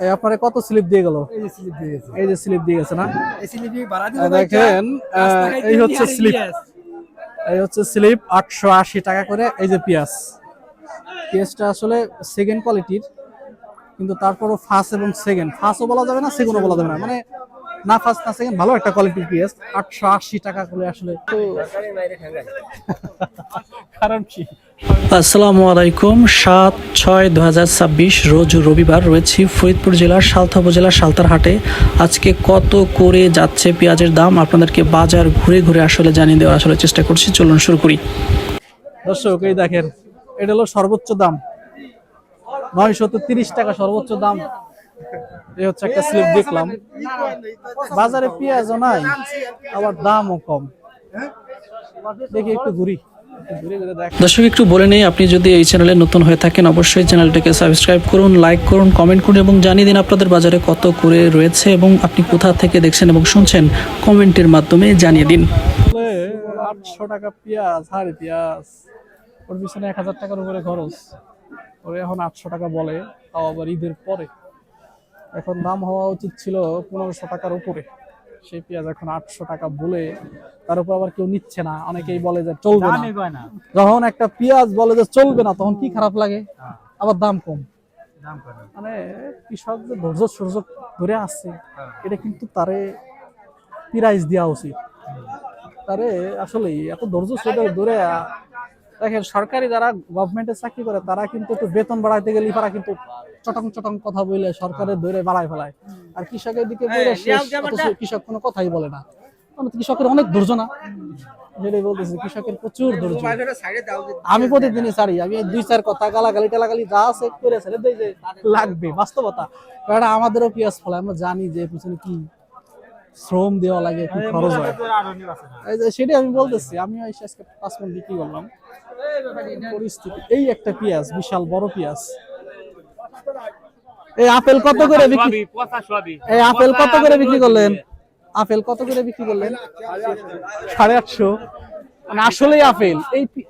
এই আপনারে কত স্লিপ দিয়ে গেল? এই যে স্লিপ দিয়ে গেছে। এই যে স্লিপ দিয়ে গেছে না? এই স্লিপ ভাড়া দিব ভাই। দেখেন এই হচ্ছে স্লিপ। এই হচ্ছে স্লিপ 880 টাকা করে। এই যে পেঁয়াজটা আসলে সেকেন্ড কোয়ালিটির, কিন্তু তারপরও ফার্স্ট এবং সেকেন্ড, ফার্স্টও বলা যাবে না সেকেন্ডও বলা যাবে না, মানে না ফার্স্ট না সেকেন্ড, ভালো একটা কোয়ালিটির পেঁয়াজ 880 টাকা করে আসলে। তো কারণ কি? আসসালামু আলাইকুম। 7/6/2026 রোজ রবিবার রয়েছি ফরিদপুর জেলার সালথা উপজেলার সালতার হাটে। আজকে কত করে যাচ্ছে পেঁয়াজের দাম আপনাদেরকে বাজার ঘুরে ঘুরে আসলে জানিয়ে দেওয়ার আসলে চেষ্টা করছি। চলুন শুরু করি। দর্শক এই দেখেন, এটা হলো সর্বোচ্চ দাম 930 টাকা সর্বোচ্চ দাম। এই হচ্ছে একটা স্লিপ দেখলাম। বাজারে পেঁয়াজও নাই, আবার দামও কম। দেখি একটু ঘুরে ঘুরে দেখ। দর্শক একটু বলে নেই, আপনি যদি এই চ্যানেলে নতুন হয়ে থাকেন অবশ্যই চ্যানেলটিকে সাবস্ক্রাইব করুন, লাইক করুন, কমেন্ট করুন এবং জানিয়ে দিন আপনাদের বাজারে কত করে রয়েছে এবং আপনি কোথা থেকে দেখছেন এবং শুনছেন কমেন্টের মাধ্যমে জানিয়ে দিন। 800 টাকা পেঁয়াজ, হাড়ি পেঁয়াজ, ওর পিছনে 1000 টাকার উপরে খরচ, ওরে এখন 800 টাকা বলে, তাও আবার ঈদের পরে। এখন দাম হওয়া উচিত ছিল 1500 টাকার উপরে, সেই পেঁয়াজ এখন 800 টাকা বলে, তার উপর আবার কেউ নিচ্ছে না। অনেকেই বলে যে চলবে না। যখন একটা পেঁয়াজ বলে যে চলবে না, তখন কি খারাপ লাগে, আবার দাম কম। মানে কৃষক যে ধৈর্য সূর্য ধরে আসছে, এটা কিন্তু তারে প্রাইস দেওয়া উচিত। তারে আসলে এত ধৈর্য সূর্য ধরে দেখেন, সরকারি যারা গভর্নমেন্টের চাকরি করে তারা কিন্তু একটু বেতন বাড়াইতে গেলে তারা কিন্তু চটং চটং কথা বলে সরকারের ধরে বাড়ায় ফেলায়, আর কৃষকের দিকে কৃষক কোনো কথাই বলে না। কৃষকের অনেক ধৈর্য না, যেটাই বলতেছি, কৃষকের প্রচুর ধৈর্য। আমি প্রতিদিনই ছাড়ি, আমি 2-4 কথা গালাগালি টালাগালি যা আছে করে ছেড়ে দেই, যে লাগবে বাস্তবতা। কারণ আমাদেরও পেঁয়াজ ফলায়, আমরা জানি যে পিছনে কি শ্রম দেওয়া লাগে, কি খরচ হয়। সেটাই আমি বলতেছি। আমিও আজকে 5 মণ বিক্রি করলাম। পরিস্থিতি এই, একটা পেঁয়াজ বিশাল বড় পেঁয়াজ। এই আপেল কত করে বিক্রি? এই আপেল কত করে বিক্রি করলেন? আপেল কত করে বিক্রি করলেন? 850। মানে আসলেই আপেল।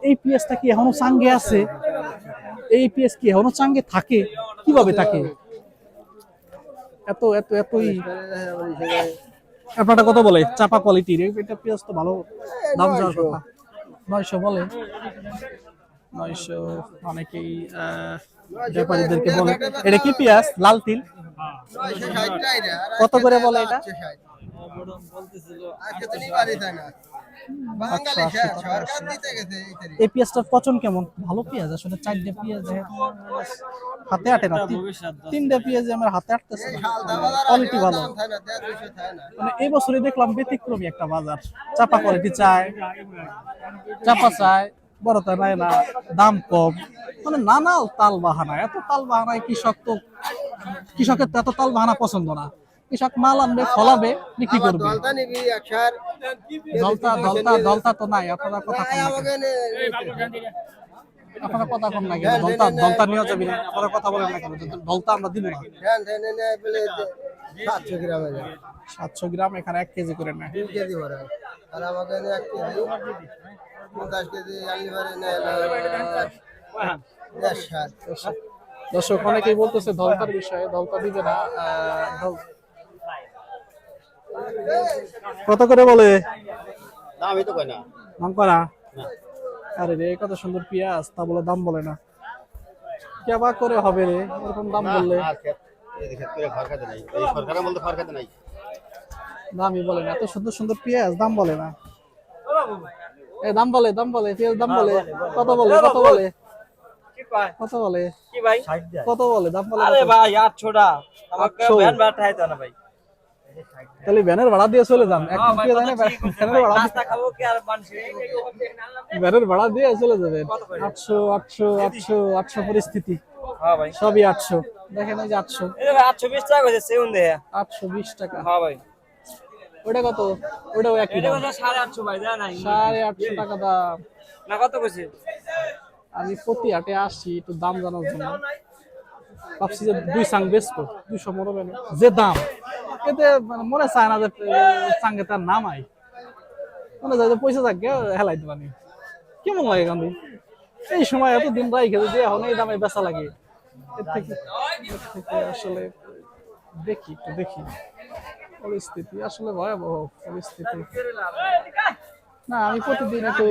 এই পেঁয়াজটা কি এখনো চাঙ্গে আছে? এই পেঁয়াজ কি এখনো চাঙ্গে থাকে? কিভাবে থাকে? এতই আপনারটা কত বলে? চাপা কোয়ালিটির এটা পেঁয়াজ তো ভালো দাম যাওয়ার কথা। 900 বলে। 900 অনেকেই ব্যাপারীদেরকে বলে। এটা কি পেঁয়াজ? লাল তিল। কত করে বলে এটা? এই পেঁয়াজটার পচন কেমন? ভালো পেঁয়াজ আসলে। 4টে পেঁয়াজ হাতে আটে না, 3টে পেঁয়াজ আমার হাতে আটতেছে, কোয়ালিটি ভালো। মানে এই বছরে দেখলাম ব্যতিক্রমী একটা বাজার। চাপা কোয়ালিটি চায়, চাপা চায়, বড়টা নেয় না, দাম কম, মানে নানা তাল বাহানা। এত তাল বাহানায় কৃষকের তো এত তাল বাহানা পছন্দ না। কৃষক মাল আনবে, ফলাবে, বিক্রি করবে। দলতা তো নাই। আপনারা কথা কম না কেন? দলতা নিয়ে যাবি না, আপনারা কথা বলেন না কেন? দলতা আমরা দিব না। 700 গ্রাম এখানে 1 কেজি করে নেয়। 3 কেজি ভরা আর আমাকে 1 কেজি 50 কেজি আনলি পারে না। দর্শক অনেকেই বলতেছে দলতার বিষয়ে, দলতা দিবে না। কত করে বলে? দামই তো কয় না। দাম করা? আরে রে, কত সুন্দর পেঁয়াজ, তা বলে দাম বলে না। কেবা করে হবে রে এরকম দাম বললে? দামই বলে না। এত সুন্দর সুন্দর পেঁয়াজ দাম বলে না। এই দাম বলে পেঁয়াজ দাম বলে। কত বলে? কত বলে? কত বলে? কি ভাই? কত বলে? দাম বলে? আরে ভাই 800 টা। আমাকে ভ্যান ভাড়া খাইতো না ভাই। তাহলে ভ্যানের ভাড়া দিয়ে চলে যান। এক পেঁয়াজ আনে ভ্যানের ভাড়া, নাস্তা খাবো কি আর মানুষে ভ্যানের ভাড়া দিয়ে চলে যাবেন। 800 পরিস্থিতি। হ্যাঁ ভাই। সবই 800। দেখেন এই যে 800। এই ভাই 820 টাকা কইছে সেউন দে। 820 টাকা। হ্যাঁ ভাই। ওটা কত? ওটাও একই এটা দাম। কত 850 ভাই জানা নাই। 850 টাকা দাম। না কত কইছে? আমি প্রতি হাটে আসি একটু দাম জানার জন্য। ভাবছি যে 2 সাং বেচবো, 200 মরবে না। যে দাম এতে মনে চায় না যে সাঙ্গে তার নামাই, মনে যায় যে পয়সা থাকে হেলাইতে পারি। কেমন লাগে গান্ধী এই সময় এত দিন রাই খেতে যে এখন এই দামে বেচা লাগে। এর থেকে আসলে দেখি একটু দেখি পরিস্থিতি আসলে ভয়াবহ পরিস্থিতি। না আমি প্রতিদিন একটু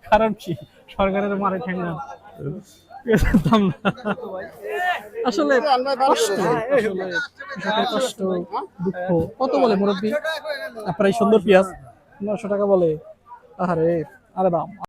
কারণ কি সরকারের মারে ঠেঙ্গা দাম না। আসলে কষ্ট, আসলে কৃষকের কষ্ট দুঃখ। কত বলে মুরব্বী আপনার এই সুন্দর পেঁয়াজ? 900 টাকা বলে। আরে আরে দাম